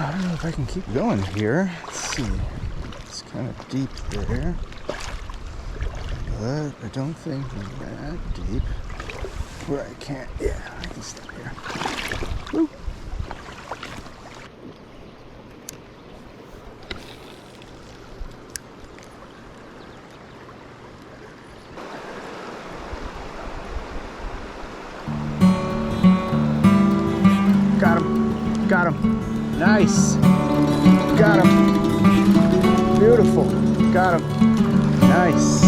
I don't know if I can keep going here. Let's see. It's kind of deep there. But I don't think that deep where I can't. Yeah, I can step here. Woo. Got him. Got him. Nice. Got him. Beautiful. Got him. Nice.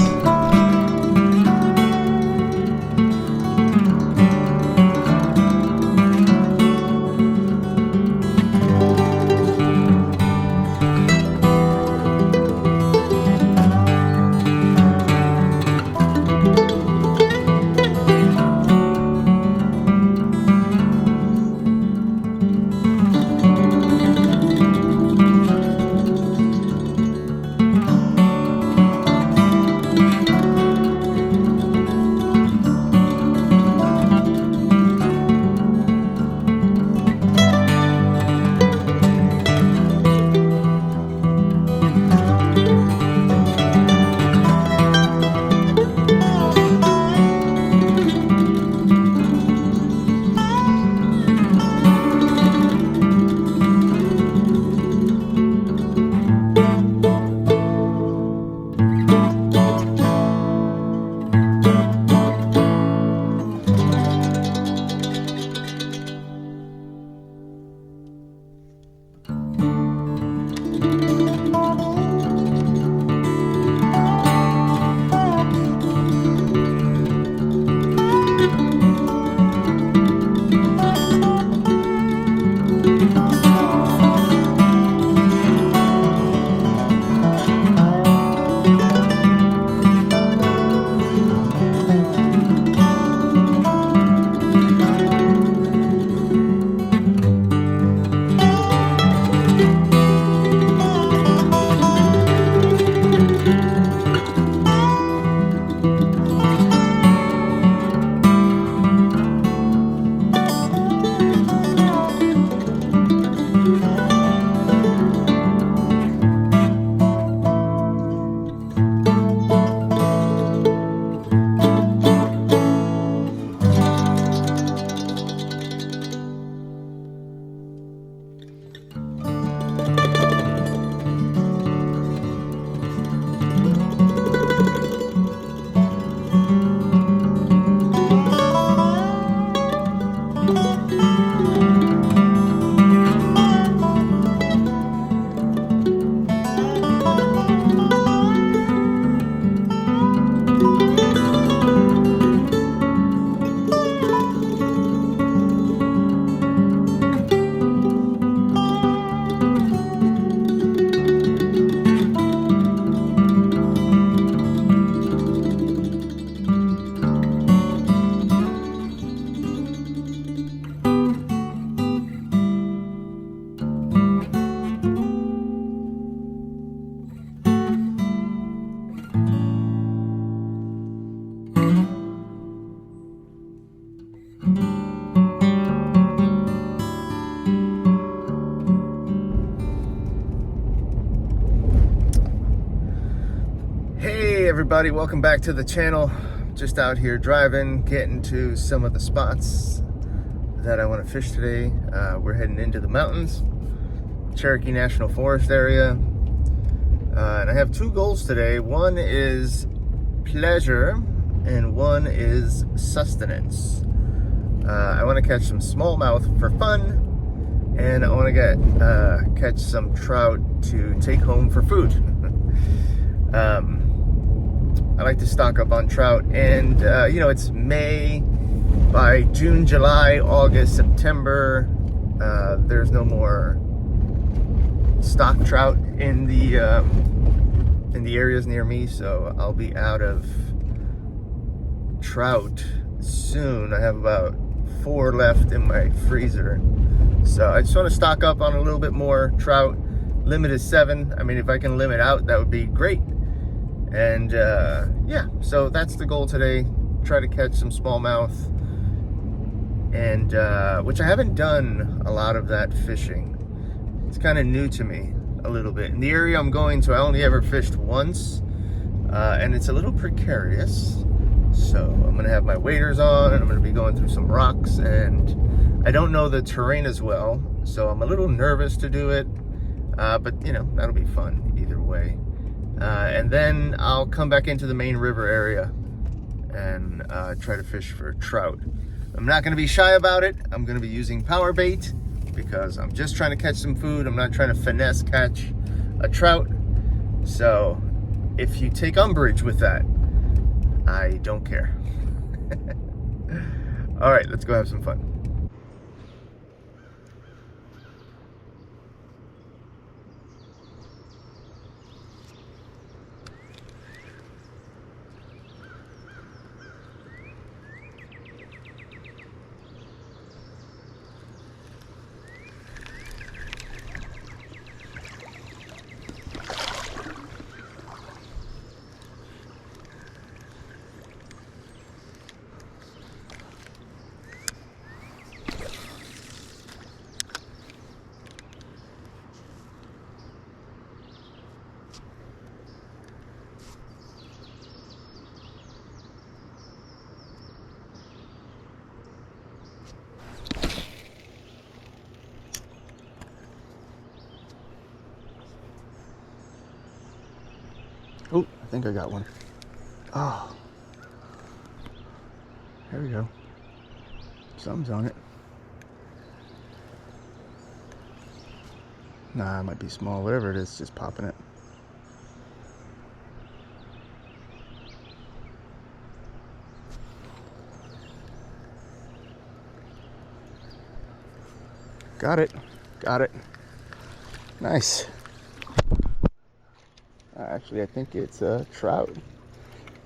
Everybody, welcome back to the channel. Just out here driving, getting to some of the spots that I want to fish today. We're heading into the mountains, Cherokee National Forest area, and I have two goals today. One is pleasure and one is sustenance. I want to catch some smallmouth for fun, and I want to catch some trout to take home for food. I like to stock up on trout, and you know, it's May. By June, July, August, September, there's no more stock trout in the areas near me, so I'll be out of trout soon. I have about 4 left in my freezer, so I just want to stock up on a little bit more trout. Limit is 7. I mean, if I can limit out, that would be great. And yeah, so that's the goal today. Try to catch some smallmouth, and which I haven't done a lot of that fishing. It's kind of new to me a little bit. In the area I'm going to, I only ever fished once, and it's a little precarious. So I'm gonna have my waders on, and I'm gonna be going through some rocks, and I don't know the terrain as well, so I'm a little nervous to do it, but you know, that'll be fun either way. And then I'll come back into the main river area and try to fish for trout. I'm not gonna be shy about it. I'm gonna be using power bait because I'm just trying to catch some food. I'm not trying to finesse catch a trout. So if you take umbrage with that, I don't care. All right, let's go have some fun. Oh, I think I got one. Oh, there we go. Something's on it. Nah, it might be small. Whatever it is, just popping it. Got it. Got it. Nice. Actually, I think it's a trout.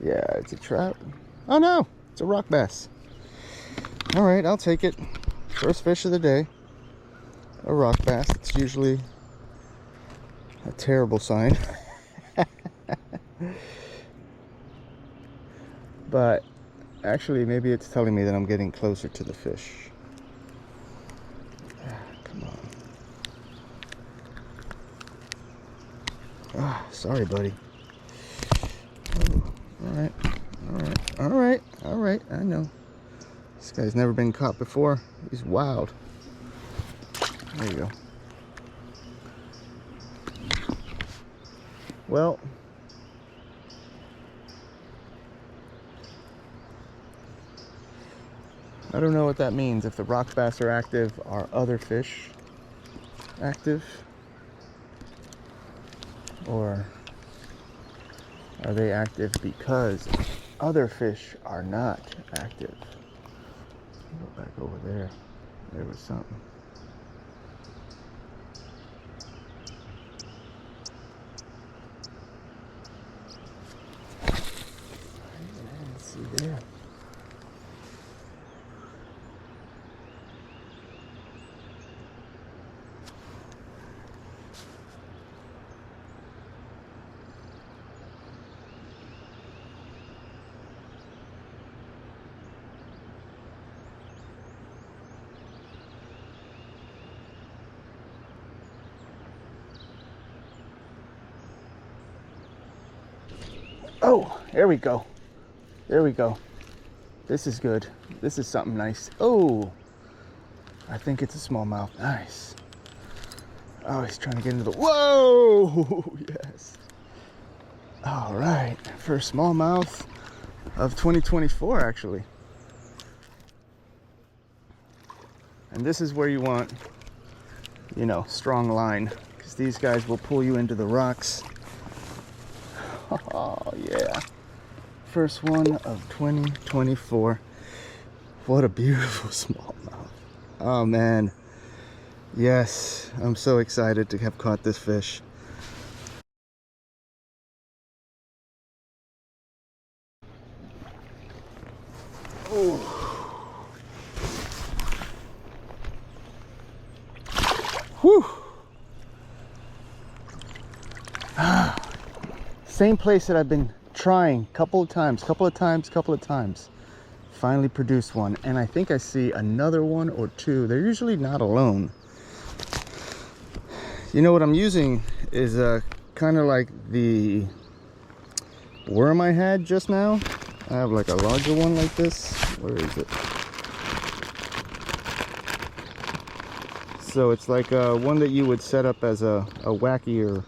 Yeah, it's a trout. Oh no, it's a rock bass. All right, I'll take it. First fish of the day. A rock bass. It's usually a terrible sign. But actually, maybe it's telling me that I'm getting closer to the fish. Come on. Ah, sorry, buddy. Oh, all right, all right, all right, all right. I know. This guy's never been caught before. He's wild. There you go. Well, I don't know what that means. If the rock bass are active, are other fish active? Or are they active because other fish are not active? Go back over there. There was something. Let's see there. Oh, there we go. There we go. This is good. This is something nice. Oh, I think it's a smallmouth. Nice. Oh, he's trying to get into the... Whoa! Yes. All right. First smallmouth of 2024, actually. And this is where you want, you know, strong line, because these guys will pull you into the rocks. Oh, yeah. First one of 2024. What a beautiful smallmouth. Oh, man. Yes, I'm so excited to have caught this fish. Ooh. Whew. Same place that I've been trying couple of times. Finally produced one, and I think I see another one or two. They're usually not alone. You know what I'm using is kind of like the worm I had just now. I have like a larger one like this. Where is it? So it's like one that you would set up as a wacky or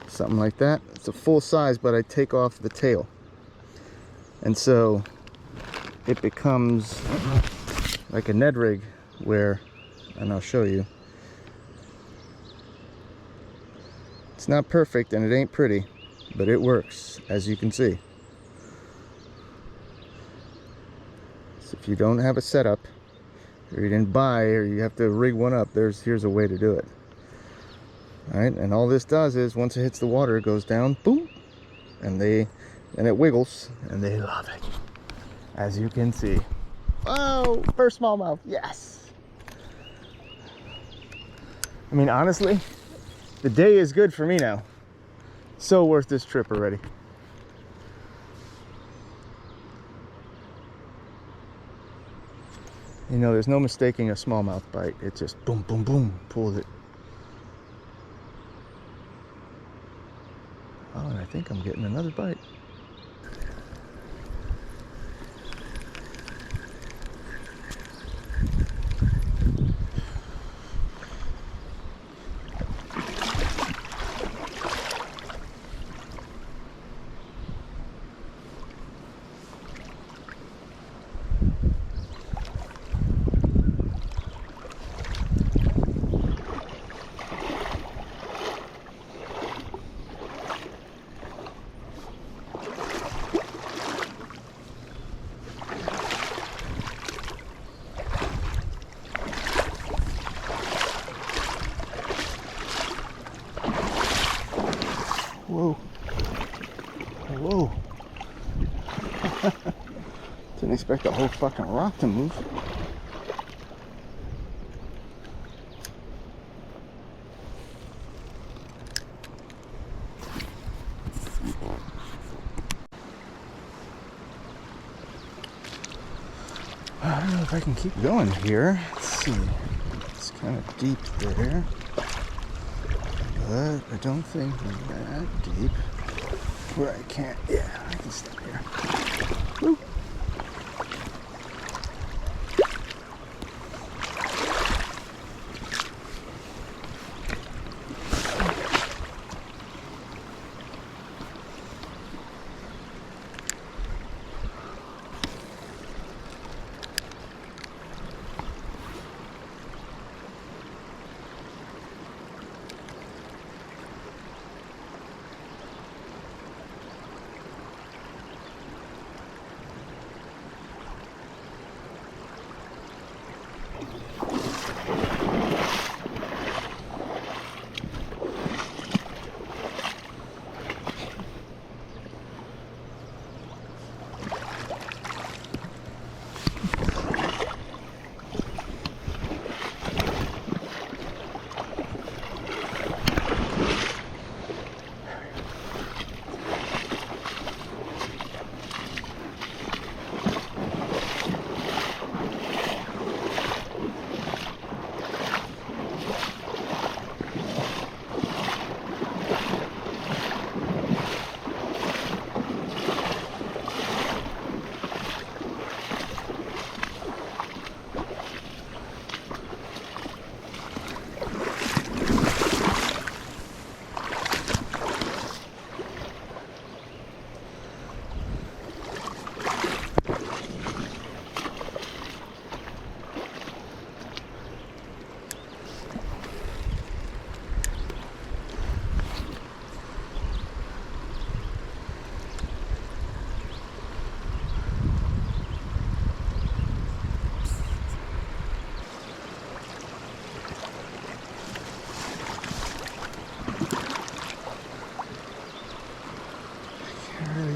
something like that. It's a full size, but I take off the tail. And so it becomes like a Ned rig where, and I'll show you. It's not perfect and it ain't pretty, but it works, as you can see. So if you don't have a setup, or you didn't buy, or you have to rig one up, here's a way to do it. All right, and all this does is once it hits the water, it goes down, boom, and it wiggles, and they love it, as you can see. Oh, first smallmouth, yes. I mean, honestly, the day is good for me now. So worth this trip already. You know, there's no mistaking a smallmouth bite. It just boom, boom, boom, pulls it. Oh, and I think I'm getting another bite. Whoa. Whoa. Didn't expect the whole fucking rock to move. I don't know if I can keep going here. Let's see. It's kind of deep there. But I don't think that deep where I can't. Yeah, I can step here. Woo.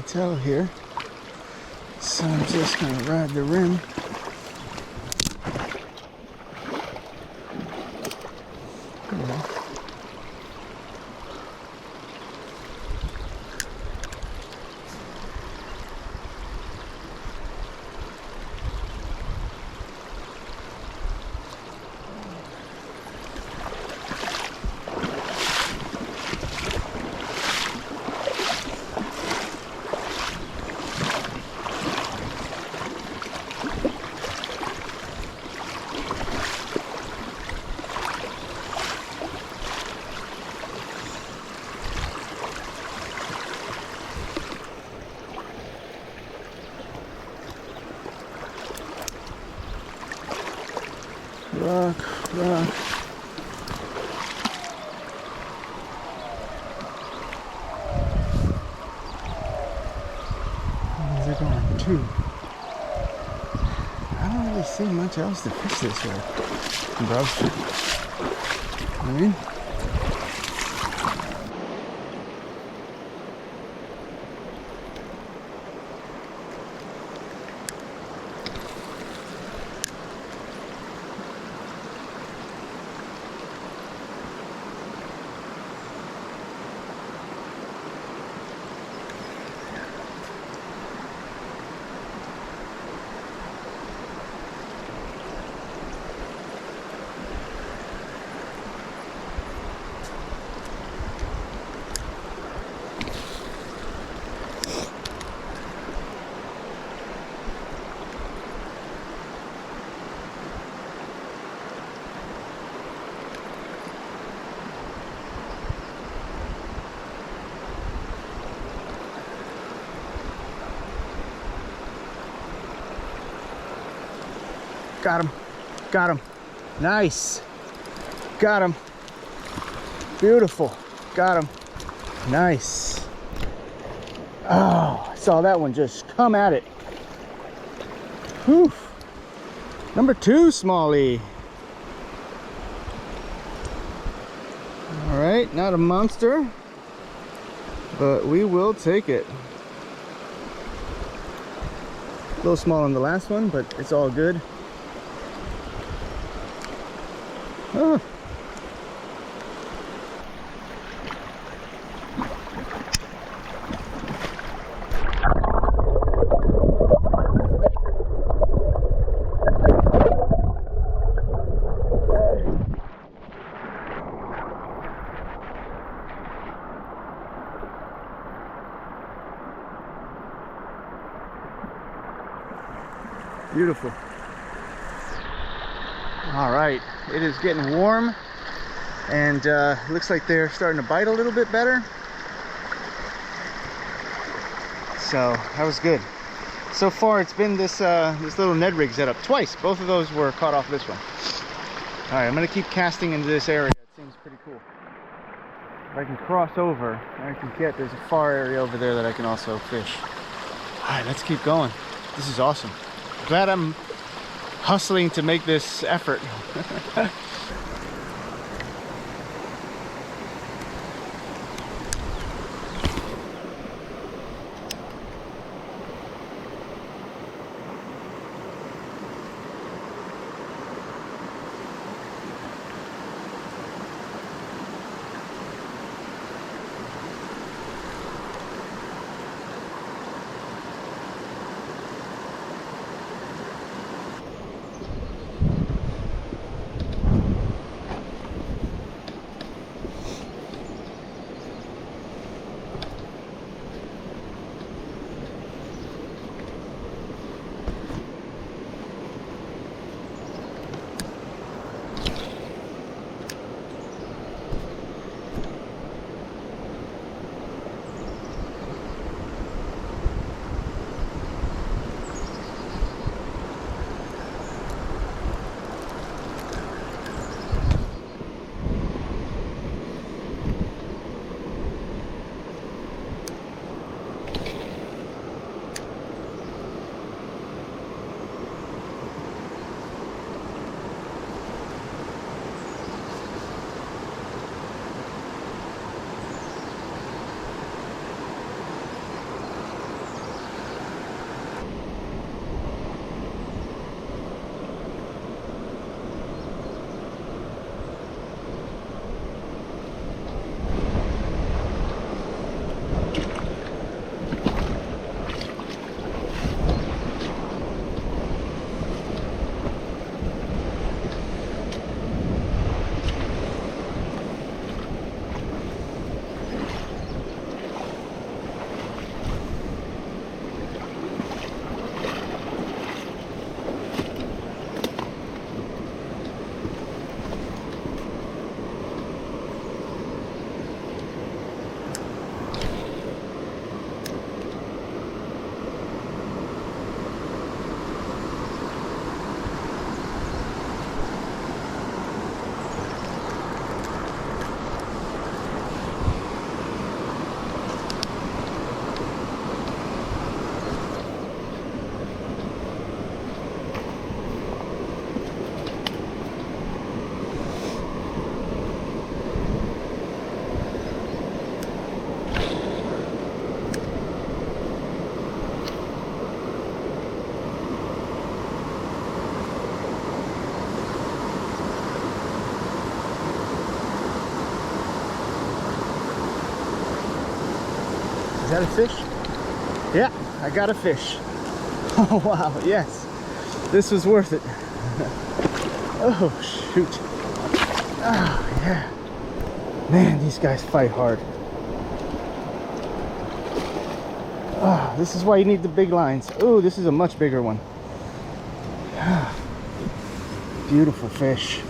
Tell here, so I'm just gonna ride the rim. two. I don't really see much else to fish this way, bro. I mean, got him. Got him. Nice. Got him. Beautiful. Got him. Nice. Oh, I saw that one just come at it. Whew. Number 2 smallie. All right, not a monster, but we will take it. A little small on the last one, but it's all good. Oh. Beautiful. All right, it is getting warm, and looks like they're starting to bite a little bit better. So that was good. So far, it's been this this little Ned rig setup twice. Both of those were caught off this one. All right, I'm gonna keep casting into this area. It seems pretty cool. If I can cross over, I can get. There's a far area over there that I can also fish. All right, let's keep going. This is awesome. Glad I'm hustling to make this effort. that a fish? Yeah, I got a fish. Oh wow, yes. This was worth it. Oh shoot. Oh yeah. Man, these guys fight hard. Oh, this is why you need the big lines. Oh, this is a much bigger one. Beautiful fish.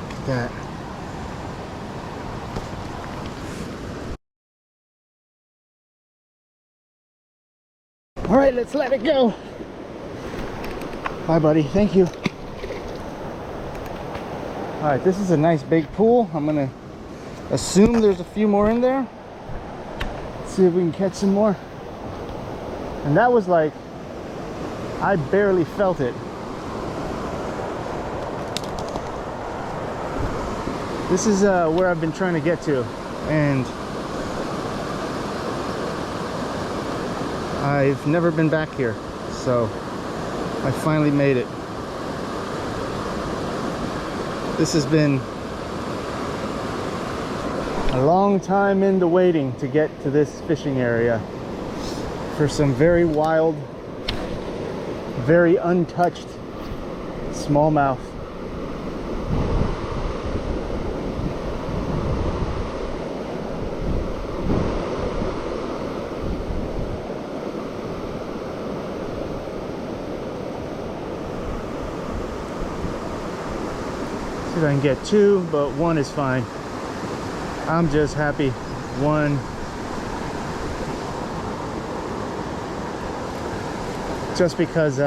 Look at that. All right, let's let it go. Bye, buddy. Thank you. All right, this is a nice big pool. I'm gonna assume there's a few more in there. Let's see if we can catch some more. And that was like, I barely felt it. This is where I've been trying to get to, and I've never been back here, so I finally made it. This has been a long time in the waiting to get to this fishing area for some very wild, very untouched smallmouth. See if I can get two, but one is fine. I'm just happy one. Just because,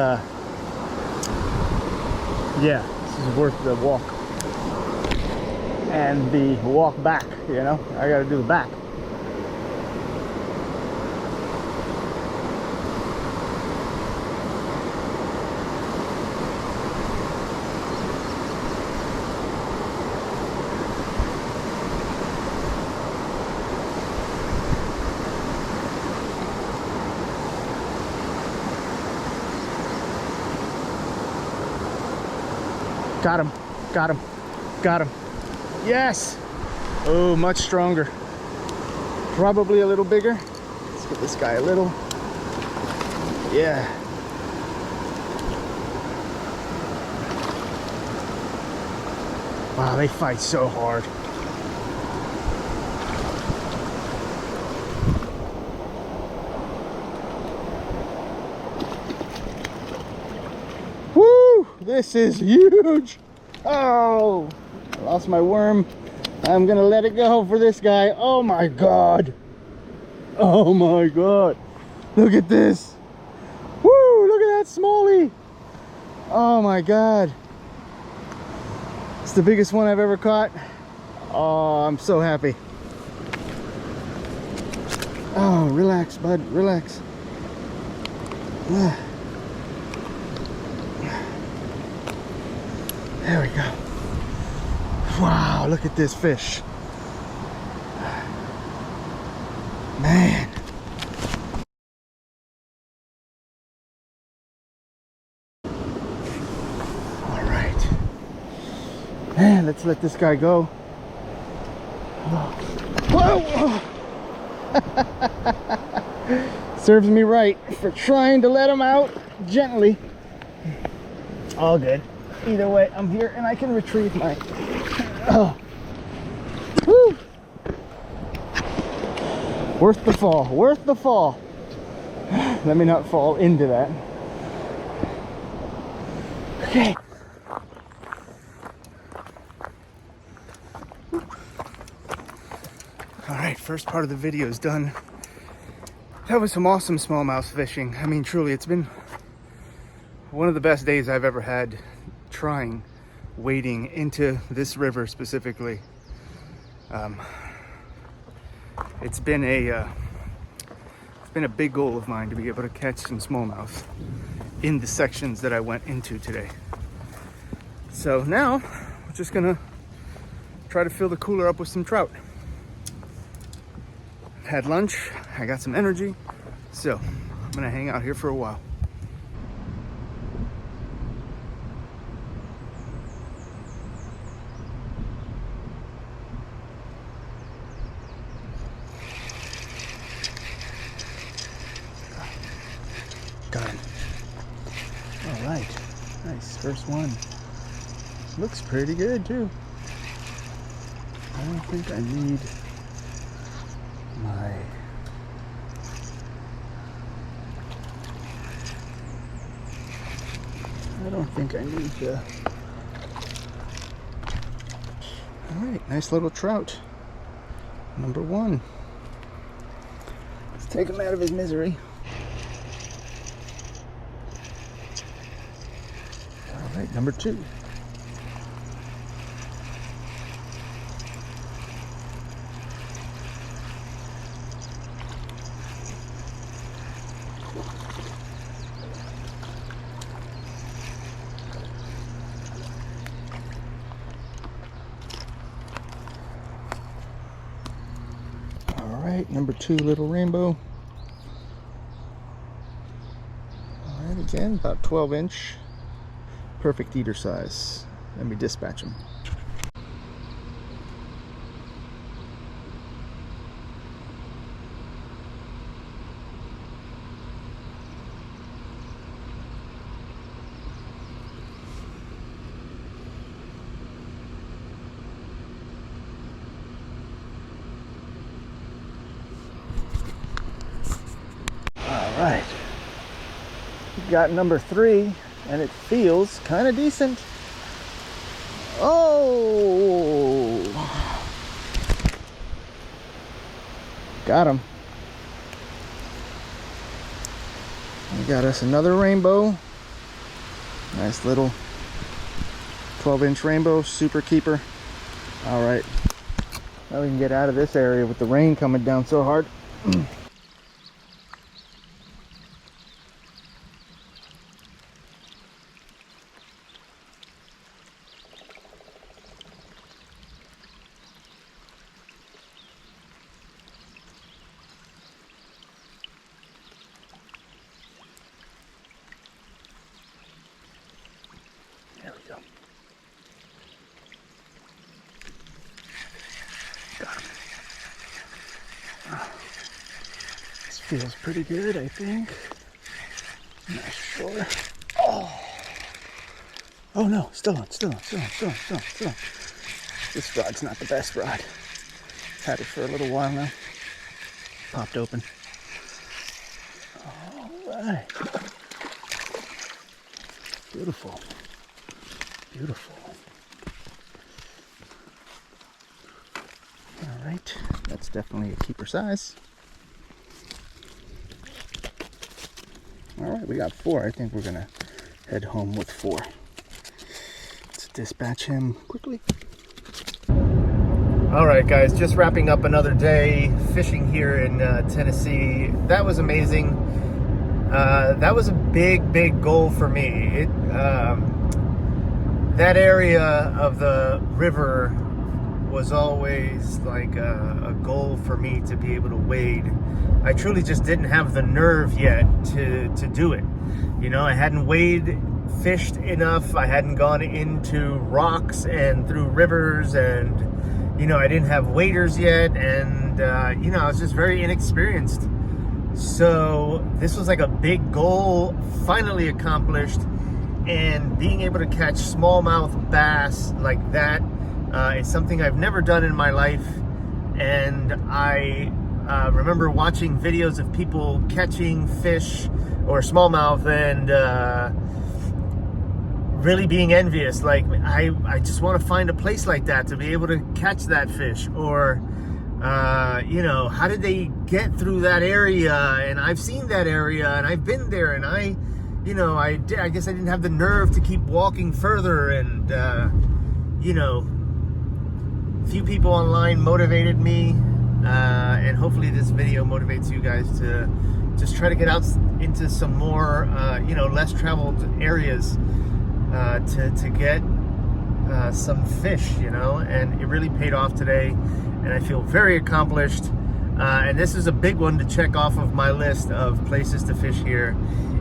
yeah, this is worth the walk. And the walk back, you know? I gotta do the back. Got him, got him, got him. Yes! Oh, much stronger. Probably a little bigger. Let's give this guy a little. Yeah. Wow, they fight so hard. This is huge. Oh, I lost my worm. I'm gonna let it go for this guy. Oh my god. Oh my god. Look at this. Woo, look at that smallie. Oh my god. It's the biggest one I've ever caught. Oh, I'm so happy. Oh, relax, bud, relax. There we go. Wow, look at this fish. Man. All right. Man, let's let this guy go. Whoa! Serves me right for trying to let him out gently. All good. Either way, I'm here and I can retrieve my... Oh. Woo. Worth the fall, worth the fall. Let me not fall into that. Okay. All right, first part of the video is done. That was some awesome smallmouth fishing. I mean, truly, it's been one of the best days I've ever had wading into this river specifically. It's been a big goal of mine to be able to catch some smallmouth in the sections that I went into today. So now we're just gonna try to fill the cooler up with some trout. Had lunch, I got some energy, so I'm gonna hang out here for a while. First one. Looks pretty good too. I don't think I need my the... Alright, nice little trout. Number one. Let's take him out of his misery. Alright, number two. Alright, number two, little rainbow. Alright, again, about 12-inch. Perfect eater size. Let me dispatch him. Alright, we got number three, and it feels kind of decent. Oh! Got him. We got us another rainbow. Nice little 12-inch rainbow, super keeper. Alright, now we can get out of this area with the rain coming down so hard. There we go. Got him. This feels pretty good, I think. I'm not sure. Oh no, still on. This rod's not the best rod. Had it for a little while now. Popped open. Alright. Beautiful. Beautiful. Alright, that's definitely a keeper size. Alright, we got four. I think we're gonna head home with four. Let's dispatch him quickly. Alright guys, just wrapping up another day fishing here in Tennessee. That was amazing. That was a big goal for me. That area of the river was always like a goal for me to be able to wade. I truly just didn't have the nerve yet to do it. You know, I hadn't fished enough. I hadn't gone into rocks and through rivers, and you know, I didn't have waders yet, and you know, I was just very inexperienced. So this was like a big goal finally accomplished. And being able to catch smallmouth bass like that is something I've never done in my life. And I remember watching videos of people catching fish or smallmouth and really being envious. Like, I just want to find a place like that to be able to catch that fish. Or, you know, how did they get through that area? And I've seen that area and I've been there, and you know, I guess I didn't have the nerve to keep walking further, and you know, a few people online motivated me, and hopefully this video motivates you guys to just try to get out into some more, you know, less traveled areas to get some fish, you know. And it really paid off today, and I feel very accomplished. And this is a big one to check off of my list of places to fish here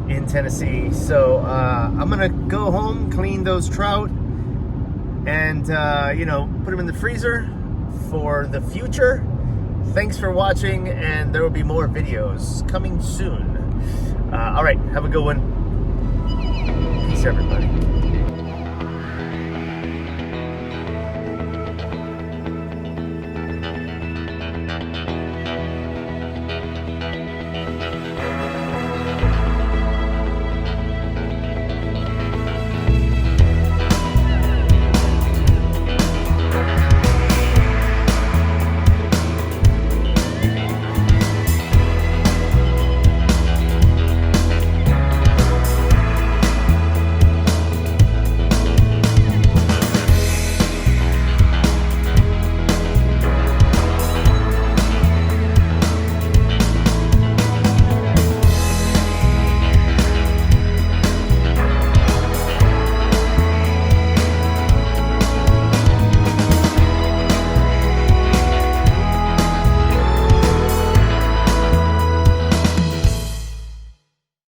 in Tennessee. So I'm gonna go home, clean those trout, and you know, put them in the freezer for the future. Thanks for watching, and there will be more videos coming soon. All right, have a good one. Peace, everybody.